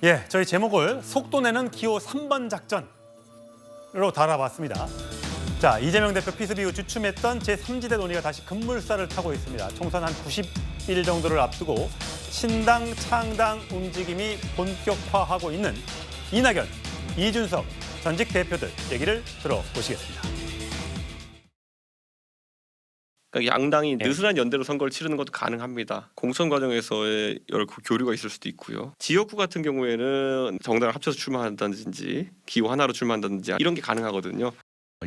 예, 저희 제목을 속도 내는 기호 3번 작전으로 달아봤습니다. 자, 이재명 대표 피습 이후 주춤했던 제3지대 논의가 다시 급물살을 타고 있습니다. 총선 한 90일 정도를 앞두고 신당 창당 움직임이 본격화하고 있는 이낙연, 이준석 전직 대표들 얘기를 들어보시겠습니다. 그러니까 양당이 느슨한 연대로 선거를 치르는 것도 가능합니다. 공천 과정에서의 여러 교류가 있을 수도 있고요. 지역구 같은 경우에는 정당을 합쳐서 출마한다든지 기호 하나로 출마한다든지 이런 게 가능하거든요.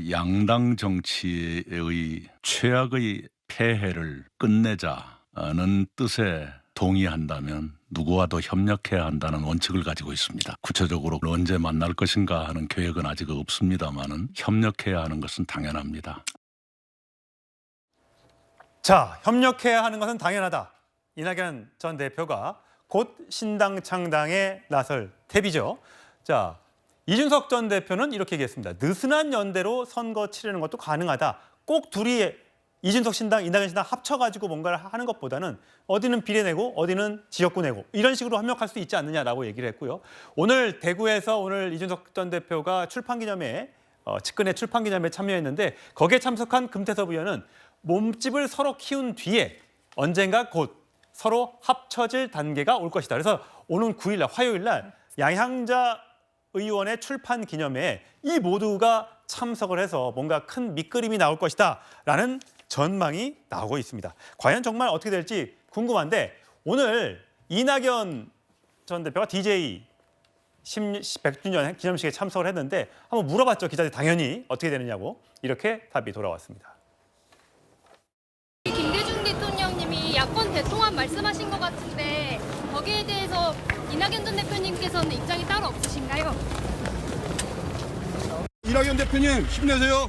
양당 정치의 최악의 폐해를 끝내자는 뜻에 동의한다면 누구와도 협력해야 한다는 원칙을 가지고 있습니다. 구체적으로 언제 만날 것인가 하는 계획은 아직 없습니다마는 협력해야 하는 것은 당연합니다. 자, 협력해야 하는 것은 당연하다. 이낙연 전 대표가 곧 신당 창당에 나설 태비죠. 자, 이준석 전 대표는 이렇게 얘기했습니다. 느슨한 연대로 선거 치르는 것도 가능하다. 꼭 둘이 이준석 신당, 이낙연 신당 합쳐가지고 뭔가를 하는 것보다는 어디는 비례 내고 어디는 지역구 내고 이런 식으로 협력할 수 있지 않느냐라고 얘기를 했고요. 오늘 대구에서 오늘 이준석 전 대표가 출판기념회, 측근의 출판기념회에 참여했는데 거기에 참석한 금태섭 의원은 몸집을 서로 키운 뒤에 언젠가 곧 서로 합쳐질 단계가 올 것이다. 그래서 오는 9일날 화요일날 양향자 의원의 출판 기념회에 이 모두가 참석을 해서 뭔가 큰 밑그림이 나올 것이다 라는 전망이 나오고 있습니다. 과연 정말 어떻게 될지 궁금한데 오늘 이낙연 전 대표가 DJ 100주년 기념식에 참석을 했는데 한번 물어봤죠. 기자들 당연히 어떻게 되느냐고. 이렇게 답이 돌아왔습니다. 김대중 대통령님이 야권 대통합 말씀하신 것 같은데 거기에 대해서 이낙연 전 대표님께서는 입장이 따로 없으신가요? 이낙연 대표님 힘내세요.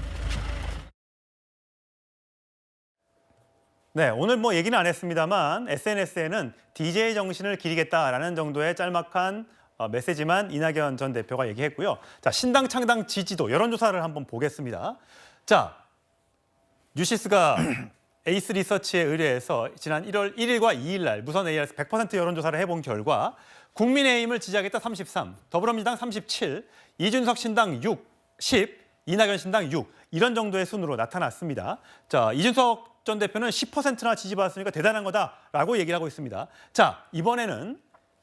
네, 오늘 뭐 얘기는 안 했습니다만 SNS에는 DJ 정신을 기리겠다라는 정도의 짤막한 메시지만 이낙연 전 대표가 얘기했고요. 자, 신당 창당 지지도 여론조사를 한번 보겠습니다. 자, 뉴시스가 에이스 리서치에 의뢰해서 지난 1월 1일과 2일 날 무선 AR에서 100% 여론조사를 해본 결과 국민의힘을 지지하겠다 33, 더불어민주당 37, 이준석 신당 6, 10, 이낙연 신당 6 이런 정도의 순으로 나타났습니다. 자, 이준석 전 대표는 10%나 지지받았으니까 대단한 거다라고 얘기를 하고 있습니다. 자, 이번에는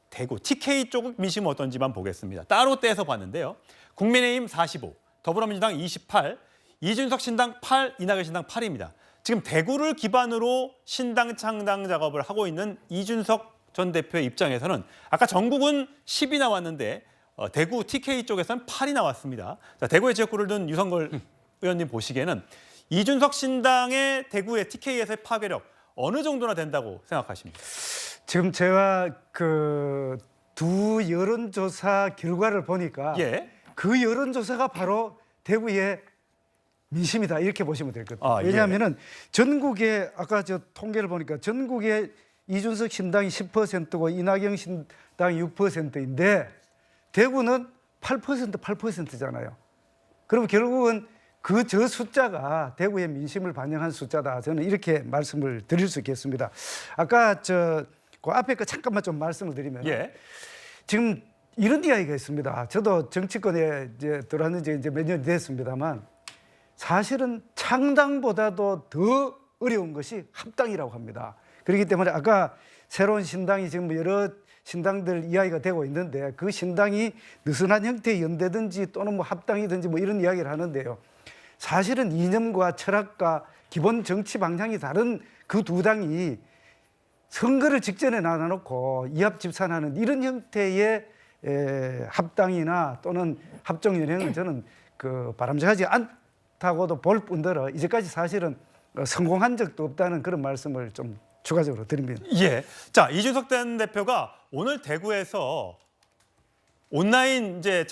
대구 TK 쪽 민심은 어떤지만 보겠습니다. 따로 떼서 봤는데요. 국민의힘 45, 더불어민주당 28, 이준석 신당 8, 이낙연 신당 8입니다. 지금 대구를 기반으로 신당 창당 작업을 하고 있는 이준석 전 대표의 입장에서는 아까 전국은 10이 나왔는데 대구 TK 쪽에서는 8이 나왔습니다. 자, 대구의 지역구를 둔 유성걸 의원님 보시기에는 이준석 신당의 대구의 TK에서의 파괴력 어느 정도나 된다고 생각하십니까? 지금 제가 그 두 여론조사 결과를 보니까 그 여론조사가 바로 대구의 민심이다 이렇게 보시면 될 것 같아요. 왜냐하면은 전국에 아까 저 통계를 보니까 전국에 이준석 신당이 10%고 이낙연 신당이 6%인데 대구는 8%잖아요. 그럼 결국은 저 숫자가 대구의 민심을 반영한 숫자다. 저는 이렇게 말씀을 드릴 수 있겠습니다. 아까 그 앞에 거 잠깐만 좀 말씀을 드리면 지금 이런 이야기가 있습니다. 저도 정치권에 이제 들어왔는 지 이제 몇 년이 됐습니다만 사실은 창당보다도 더 어려운 것이 합당이라고 합니다. 그렇기 때문에 아까 새로운 신당이 지금 여러 신당들 이야기가 되고 있는데 그 신당이 느슨한 형태의 연대든지 또는 뭐 합당이든지 뭐 이런 이야기를 하는데요. 사실은 이념과 철학과 기본 정치 방향이 다른 그 두 당이 선거를 직전에 나눠놓고 이합집산하는 이런 형태의 합당이나 또는 합종연행은 저는 바람직하지 않다고도 볼 뿐더러 이제까지 사실은 성공한 적도 없다는 그런 말씀을 좀 추가적으로 드립니다. 예. 자, 이준석 전 대표가 오늘 대구에서 온라인 이제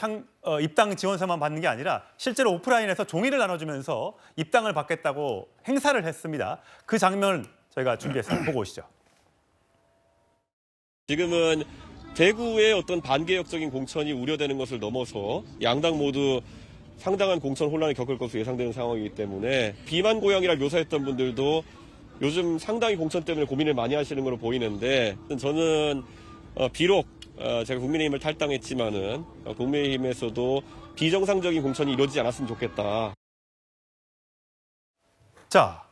입당 지원서만 받는 게 아니라 실제로 오프라인에서 종이를 나눠주면서 입당을 받겠다고 행사를 했습니다. 그 장면을 저희가 준비해서 보고 오시죠. 지금은 대구의 어떤 반개혁적인 공천이 우려되는 것을 넘어서 양당 모두 상당한 공천 혼란을 겪을 것으로 예상되는 상황이기 때문에 비만 고양이라 묘사했던 분들도 요즘 상당히 공천 때문에 고민을 많이 하시는 걸로 보이는데 저는 비록 제가 국민의힘을 탈당했지만은 국민의힘에서도 비정상적인 공천이 이루어지지 않았으면 좋겠다. 자,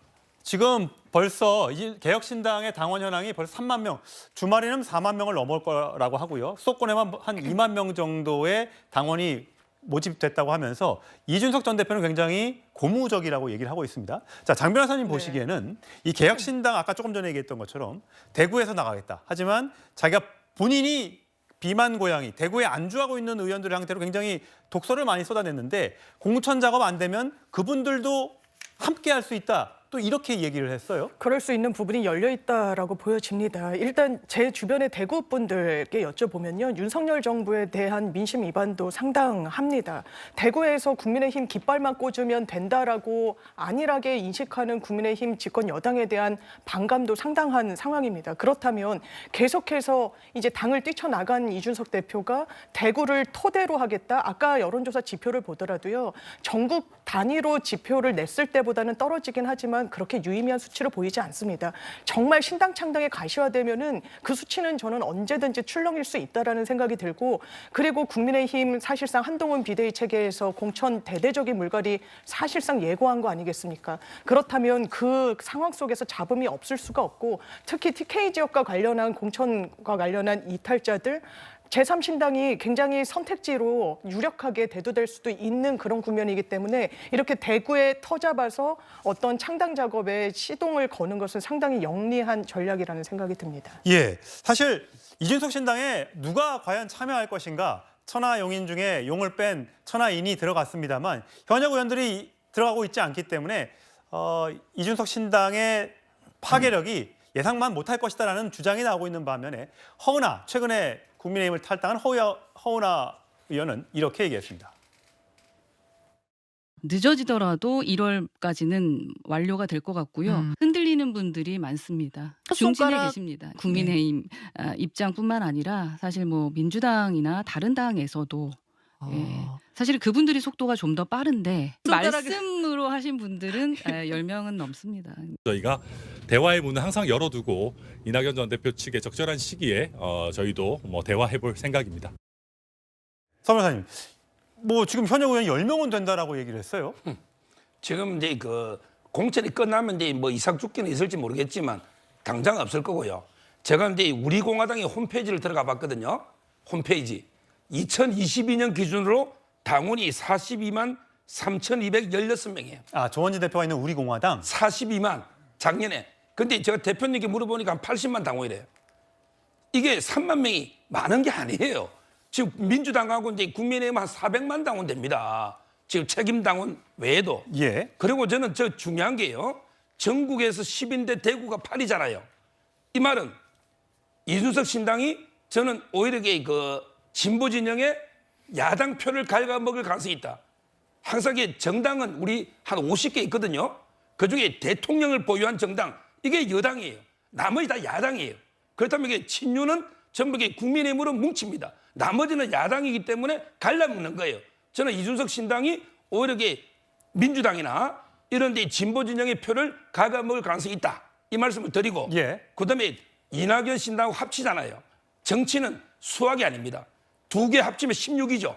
지금 벌써 이 개혁신당의 당원 현황이 벌써 3만 명, 주말에는 4만 명을 넘을 거라고 하고요. 수도권에만 한 2만 명 정도의 당원이 모집됐다고 하면서 이준석 전 대표는 굉장히 고무적이라고 얘기를 하고 있습니다. 자, 장 변호사님 보시기에는 이 개혁신당 아까 조금 전에 얘기했던 것처럼 대구에서 나가겠다. 하지만 자기가 본인이 비만 고양이, 대구에 안주하고 있는 의원들 상태로 굉장히 독서를 많이 쏟아냈는데 공천 작업 안 되면 그분들도 함께 할 수 있다. 또 이렇게 얘기를 했어요. 그럴 수 있는 부분이 열려 있다라고 보여집니다. 일단 제 주변의 대구 분들께 여쭤보면요. 윤석열 정부에 대한 민심 위반도 상당합니다. 대구에서 국민의힘 깃발만 꽂으면 된다라고 안일하게 인식하는 국민의힘 집권 여당에 대한 반감도 상당한 상황입니다. 그렇다면 계속해서 이제 당을 뛰쳐나간 이준석 대표가 대구를 토대로 하겠다. 아까 여론조사 지표를 보더라도요. 전국 단위로 지표를 냈을 때보다는 떨어지긴 하지만 그렇게 유의미한 수치로 보이지 않습니다. 정말 신당 창당에 가시화되면은 그 수치는 저는 언제든지 출렁일 수 있다라는 생각이 들고 그리고 국민의힘 사실상 한동훈 비대위 체계에서 공천 대대적인 물갈이 사실상 예고한 거 아니겠습니까? 그렇다면 그 상황 속에서 잡음이 없을 수가 없고 특히 TK 지역과 관련한 공천과 관련한 이탈자들 제3신당이 굉장히 선택지로 유력하게 대두될 수도 있는 그런 국면이기 때문에 이렇게 대구에 터잡아서 어떤 창당 작업에 시동을 거는 것은 상당히 영리한 전략이라는 생각이 듭니다. 예, 사실 이준석 신당에 누가 과연 참여할 것인가 천하용인 중에 용을 뺀 천하인이 들어갔습니다만 현역 의원들이 들어가고 있지 않기 때문에 이준석 신당의 파괴력이 예상만 못할 것이다라는 주장이 나오고 있는 반면에 허은하 최근에 국민의힘을 탈당한 허은하 의원은 이렇게 얘기했습니다. 늦어지더라도 1월까지는 완료가 될 것 같고요. 흔들리는 분들이 많습니다. 중진에 계십니다. 국민의힘 입장뿐만 아니라 사실 뭐 민주당이나 다른 당에서도 예, 사실 그분들이 속도가 좀 더 빠른데 말씀으로 하신 분들은 10명은 넘습니다. 저희가 대화의 문은 항상 열어두고 이낙연 전 대표 측의 적절한 시기에 저희도 뭐 대화해볼 생각입니다. 서 변호사님, 뭐 지금 현역 의원이 10명은 된다라고 얘기를 했어요. 지금 이제 그 공천이 끝나면 이제 뭐 이삭 죽기는 있을지 모르겠지만 당장 없을 거고요. 제가 이제 우리 공화당의 홈페이지를 들어가 봤거든요. 홈페이지 2022년 기준으로 당원이 42만 3,216명이에요. 아, 조원진 대표가 있는 우리 공화당 42만 작년에. 근데 제가 대표님께 물어보니까 한 80만 당원이래요. 이게 3만 명이 많은 게 아니에요. 지금 민주당하고 이제 국민의힘 한 400만 당원 됩니다. 지금 책임 당원 외에도. 예. 그리고 저는 저 중요한 게요. 전국에서 10인데 대구가 8이잖아요. 이 말은 이준석 신당이 저는 오히려 그 진보 진영의 야당 표를 갉아먹을 가능성이 있다. 항상 정당은 우리 한 50개 있거든요. 그중에 대통령을 보유한 정당, 이게 여당이에요. 나머지 다 야당이에요. 그렇다면 이게 친윤은 전부 국민의힘으로 뭉칩니다. 나머지는 야당이기 때문에 갈라먹는 거예요. 저는 이준석 신당이 오히려 민주당이나 이런 데 진보 진영의 표를 갉아먹을 가능성이 있다. 이 말씀을 드리고 예. 그다음에 이낙연 신당하고 합치잖아요. 정치는 수학이 아닙니다. 두 개 합치면 16이죠.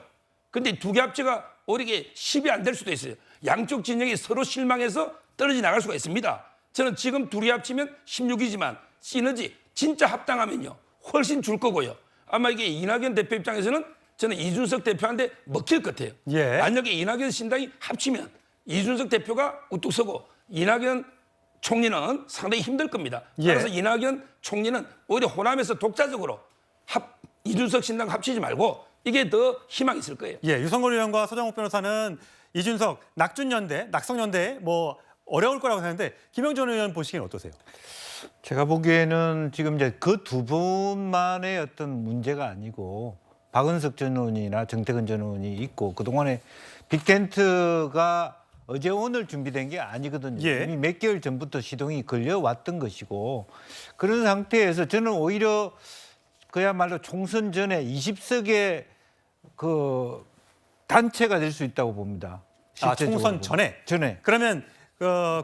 근데 두 개 합치가 오히려 10이 안 될 수도 있어요. 양쪽 진영이 서로 실망해서 떨어져 나갈 수가 있습니다. 저는 지금 둘이 합치면 16이지만 시너지 진짜 합당하면요. 훨씬 줄 거고요. 아마 이게 이낙연 대표 입장에서는 저는 이준석 대표한테 먹힐 것 같아요. 예. 만약에 이낙연 신당이 합치면 이준석 대표가 우뚝 서고 이낙연 총리는 상당히 힘들 겁니다. 따라서 이낙연 총리는 오히려 호남에서 독자적으로 이준석 신당 합치지 말고 이게 더 희망이 있을 거예요. 예, 유성걸 의원과 서정욱 변호사는 이준석, 낙준연대, 낙성연대 뭐 어려울 거라고 생각하는데 김영준 의원 보시기엔 어떠세요? 제가 보기에는 지금 이제 그 두 분만의 어떤 문제가 아니고 박은석 전 의원이나 정태근 전 의원이 있고 그동안에 빅텐트가 어제 오늘 준비된 게 아니거든요. 예. 이미 몇 개월 전부터 시동이 걸려왔던 것이고 그런 상태에서 저는 오히려 그야말로 총선 전에 20석의 그 단체가 될 수 있다고 봅니다. 아, 총선 전에? 전에. 그러면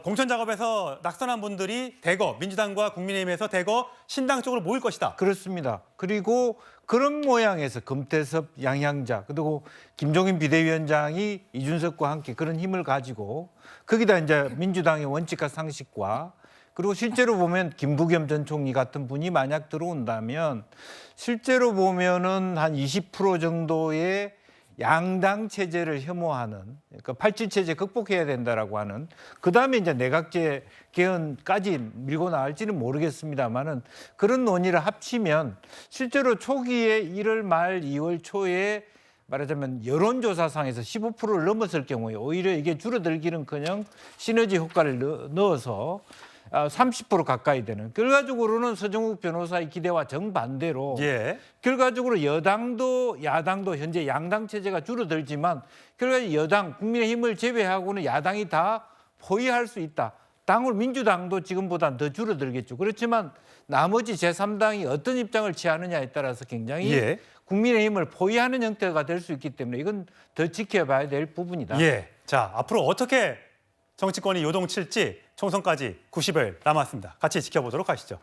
공천 작업에서 낙선한 분들이 대거 민주당과 국민의힘에서 대거 신당 쪽으로 모일 것이다. 그렇습니다. 그리고 그런 모양에서 금태섭, 양향자 그리고 김종인 비대위원장이 이준석과 함께 그런 힘을 가지고 거기다 이제 민주당의 원칙과 상식과 그리고 실제로 보면 김부겸 전 총리 같은 분이 만약 들어온다면 실제로 보면은 한 20% 정도의 양당 체제를 혐오하는 그러니까 87 체제 극복해야 된다라고 하는 그다음에 이제 내각제 개헌까지 밀고 나갈지는 모르겠습니다만은 그런 논의를 합치면 실제로 초기에 1월 말 2월 초에 말하자면 여론조사상에서 15%를 넘었을 경우에 오히려 이게 줄어들기는커녕 시너지 효과를 넣어서 30% 가까이 되는 결과적으로는 서정욱 변호사의 기대와 정반대로 결과적으로 여당도 야당도 현재 양당 체제가 줄어들지만 결과적으로 여당 국민의힘을 제외하고는 야당이 다 포위할 수 있다. 당으로 민주당도 지금보다 더 줄어들겠죠. 그렇지만 나머지 제3당이 어떤 입장을 취하느냐에 따라서 굉장히 국민의힘을 포위하는 형태가 될 수 있기 때문에 이건 더 지켜봐야 될 부분이다. 자, 앞으로 어떻게 정치권이 요동칠지 총선까지 90일 남았습니다. 같이 지켜보도록 하시죠.